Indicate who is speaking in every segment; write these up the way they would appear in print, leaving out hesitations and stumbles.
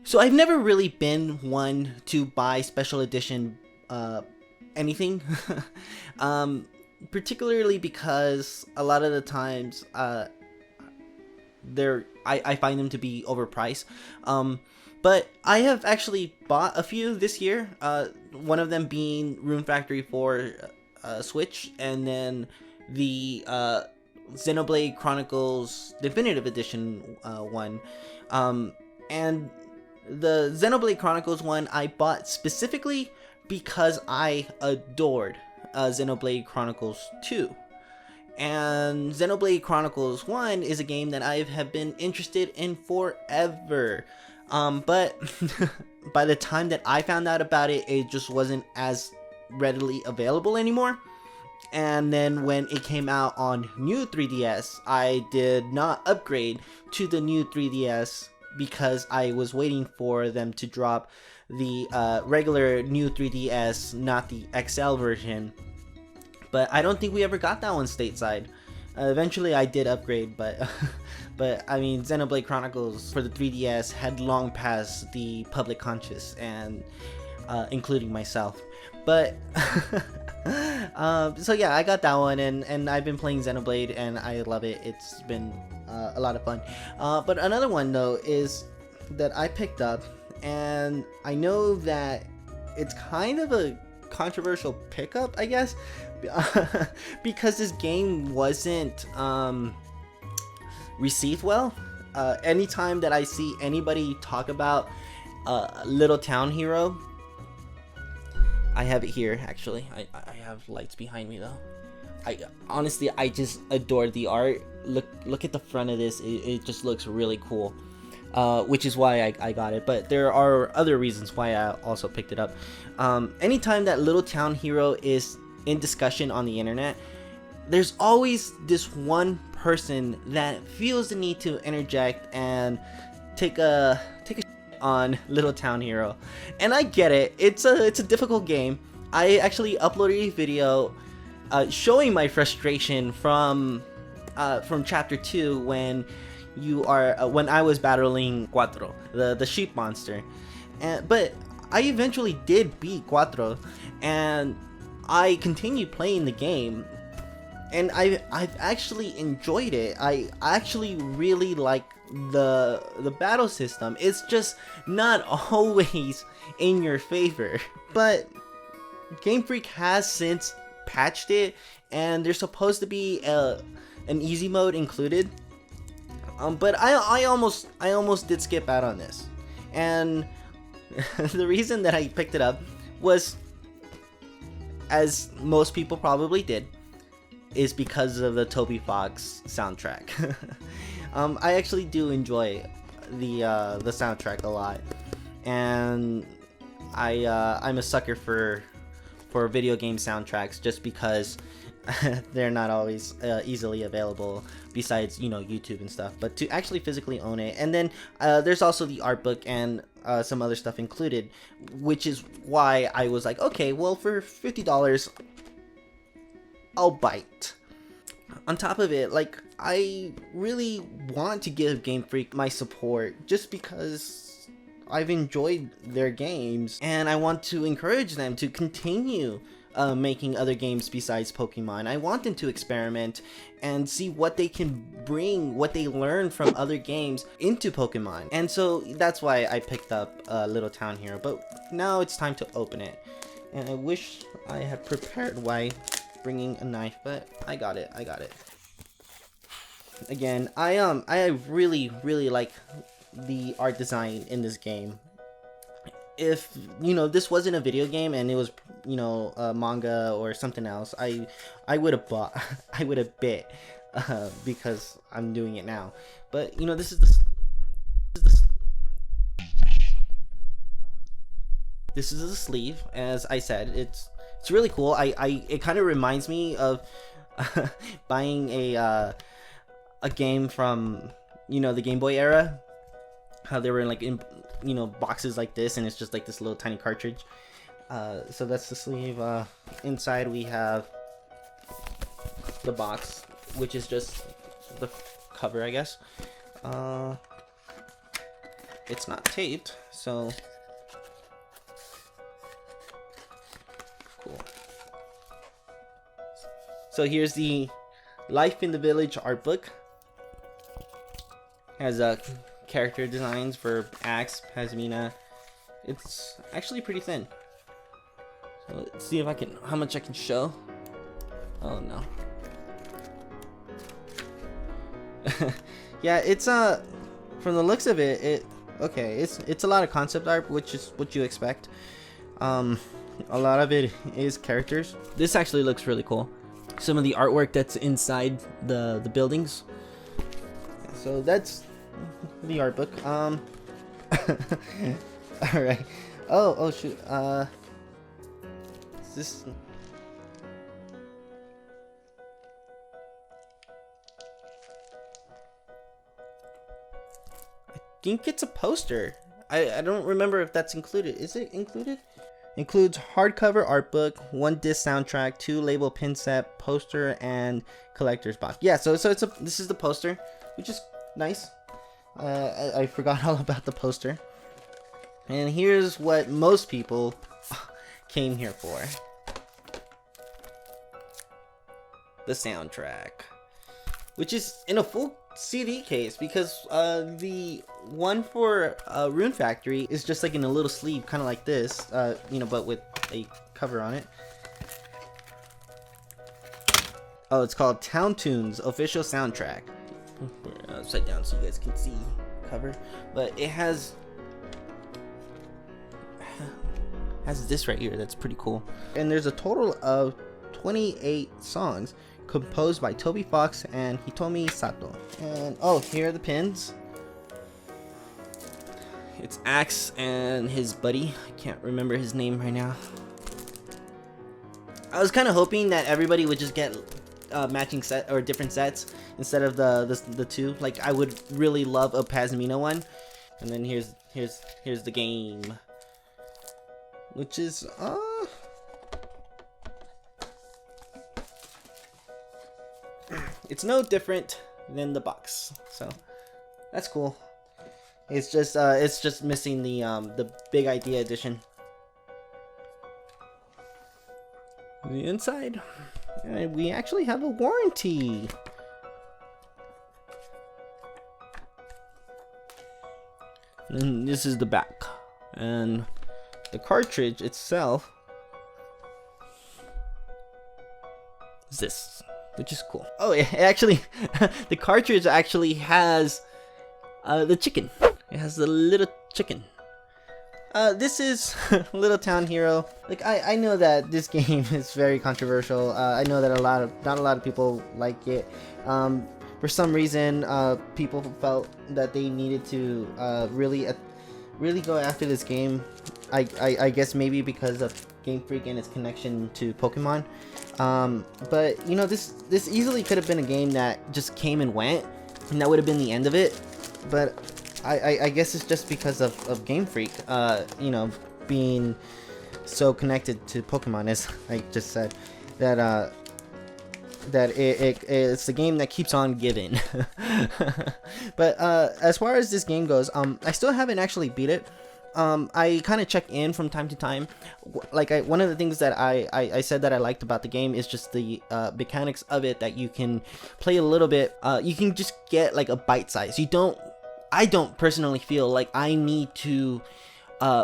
Speaker 1: So I've never really been one to buy special edition anything. um, Particularly because a lot of the times I find them to be overpriced. But I have actually bought a few this year. One of them being Rune Factory for Switch, and then the Xenoblade Chronicles Definitive Edition one. And the Xenoblade Chronicles one I bought specifically because I adored Xenoblade Chronicles 2. And Xenoblade Chronicles 1 is a game that I have been interested in forever. But by the time that I found out about it, it just wasn't as readily available anymore. And then when it came out on new 3DS, I did not upgrade to the new 3DS because I was waiting for them to drop the regular new 3DS, not the XL version. But I don't think we ever got that one stateside. Eventually I did upgrade, but but I mean, Xenoblade Chronicles for the 3DS had long passed the public conscious, and including myself. But so yeah, I got that one, and I've been playing Xenoblade, and I love it. It's been a lot of fun. But another one though is that I picked up, and I know that it's kind of a controversial pickup, I guess, because this game wasn't received well. Anytime that I see anybody talk about Little Town Hero, I have it here actually. I have lights behind me though. I honestly, I just adore the art. Look at the front of this. It just looks really cool. Which is why I got it, but there are other reasons why I also picked it up. Anytime that Little Town Hero is in discussion on the internet, there's always this one person that feels the need to interject and take a on Little Town Hero. And I get it. It's a difficult game. I actually uploaded a video showing my frustration from chapter 2 when when I was battling Cuatro, the sheep monster. But I eventually did beat Cuatro, and I continued playing the game, and I've actually enjoyed it. I actually really like the battle system. It's just not always in your favor, but Game Freak has since patched it, and there's supposed to be an easy mode included. But I almost did skip out on this, and the reason that I picked it up was, as most people probably did, is because of the Toby Fox soundtrack. I actually do enjoy the soundtrack a lot, and I'm a sucker for video game soundtracks just because they're not always easily available, besides, you know, YouTube and stuff, but to actually physically own it. And then there's also the art book and some other stuff included, which is why I was like, okay, well, for $50 I'll bite. On top of it, like, I really want to give Game Freak my support just because I've enjoyed their games, and I want to encourage them to continue making other games besides Pokemon. I want them to experiment and see what they can bring, what they learn from other games into Pokemon. And so that's why I picked up Little Town Hero. But now it's time to open it. And I wish I had prepared why bringing a knife, but I got it. Again, I really like the art design in this game. If, you know, this wasn't a video game and it was, you know, a manga or something else, I would have bought, I would have bit, because I'm doing it now. But, you know, this is the sleeve. As I said, it's really cool. It kind of reminds me of buying a game from, you know, the Game Boy era, how they were in you know, boxes like this, and it's just like this little tiny cartridge. So that's the sleeve. Inside we have the box, which is just the cover, I guess. it's not taped, so cool. So here's the Life in the Village art book. Has character designs for Axe, Pasmina. It's actually pretty thin. So let's see if I can, how much I can show. Oh no. Yeah, it's from the looks of it, okay, it's a lot of concept art, which is what you expect. A lot of it is characters. This actually looks really cool. Some of the artwork that's inside the buildings. So that's the art book. All right. Oh shoot. Is this? I think it's a poster. I don't remember if that's included. Is it included? Includes hardcover art book, 1 disc soundtrack, 2 label pin set, poster, and collector's box. Yeah, so this is the poster, which is nice. I forgot all about the poster. And here's what most people came here for. The soundtrack, which is in a full CD case, because the one for Rune Factory is just like in a little sleeve, kind of like this, you know, but with a cover on it. Oh, it's called Town Tunes Official Soundtrack. Upside down so you guys can see cover, but it has this right here. That's pretty cool. And there's a total of 28 songs composed by Toby Fox and Hitomi Sato. And oh, here are the pins. It's Axe and his buddy. I can't remember his name right now. I was kind of hoping that everybody would just get matching set or different sets instead of the two. Like, I would really love a Pasmina one. And then here's the game, which is it's no different than the box, so that's cool. It's just missing the Big Idea edition. The inside, and we actually have a warranty. And this is the back, and the cartridge itself is this, which is cool. Oh, it actually, the cartridge actually has the chicken. It has the little chicken. This is Little Town Hero. Like, I know that this game is very controversial. I know that not a lot of people like it. For some reason, people felt that they needed to really go after this game. I guess maybe because of Game Freak and its connection to Pokemon. But you know, this easily could have been a game that just came and went, and that would have been the end of it. But I guess it's just because of Game Freak, you know, being so connected to Pokemon, as I just said, that it's the game that keeps on giving. But as far as this game goes, I still haven't actually beat it. I kind of check in from time to time. Like, one of the things that I said that I liked about the game is just the mechanics of it, that you can play a little bit. You can just get like a bite size. I don't personally feel like I need to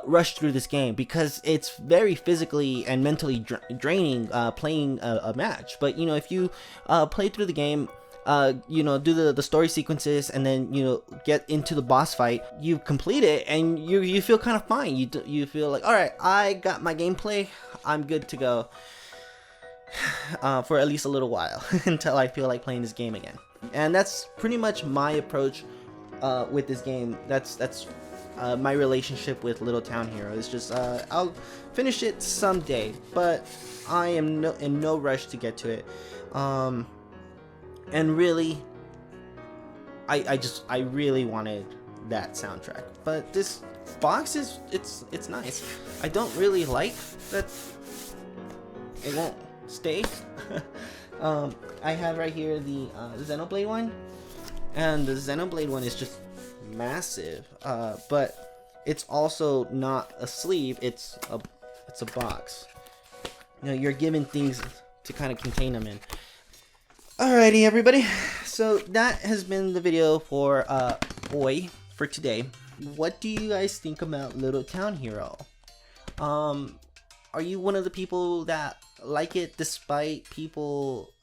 Speaker 1: rush through this game, because it's very physically and mentally draining playing a match. But you know, if you play through the game, you know, do the story sequences, and then, you know, get into the boss fight, you complete it, and you feel kind of fine. You feel like, all right, I got my gameplay, I'm good to go for at least a little while until I feel like playing this game again. And that's pretty much my approach with this game. That's my relationship with Little Town Hero. It's just I'll finish it someday, but I am in no rush to get to it. And really, I really wanted that soundtrack. But this box it's nice. I don't really like that it won't stay. I have right here the Xenoblade one, and the Xenoblade one is just massive, but it's also not a sleeve. It's a box. You know, you're given things to kind of contain them in. Alrighty, everybody. So that has been the video for Oi for today. What do you guys think about Little Town Hero? Are you one of the people that like it despite people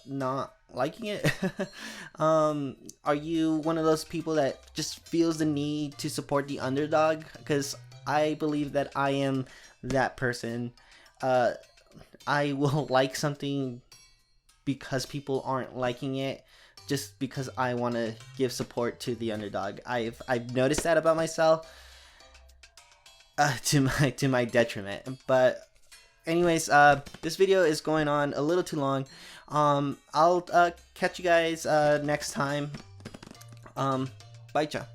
Speaker 1: not liking it? Are you one of those people that just feels the need to support the underdog? Because I believe that I am that person. I will like something because people aren't liking it, just because I want to give support to the underdog. I've noticed that about myself, to my detriment. But anyways, this video is going on a little too long. I'll catch you guys next time. Bye, ciao.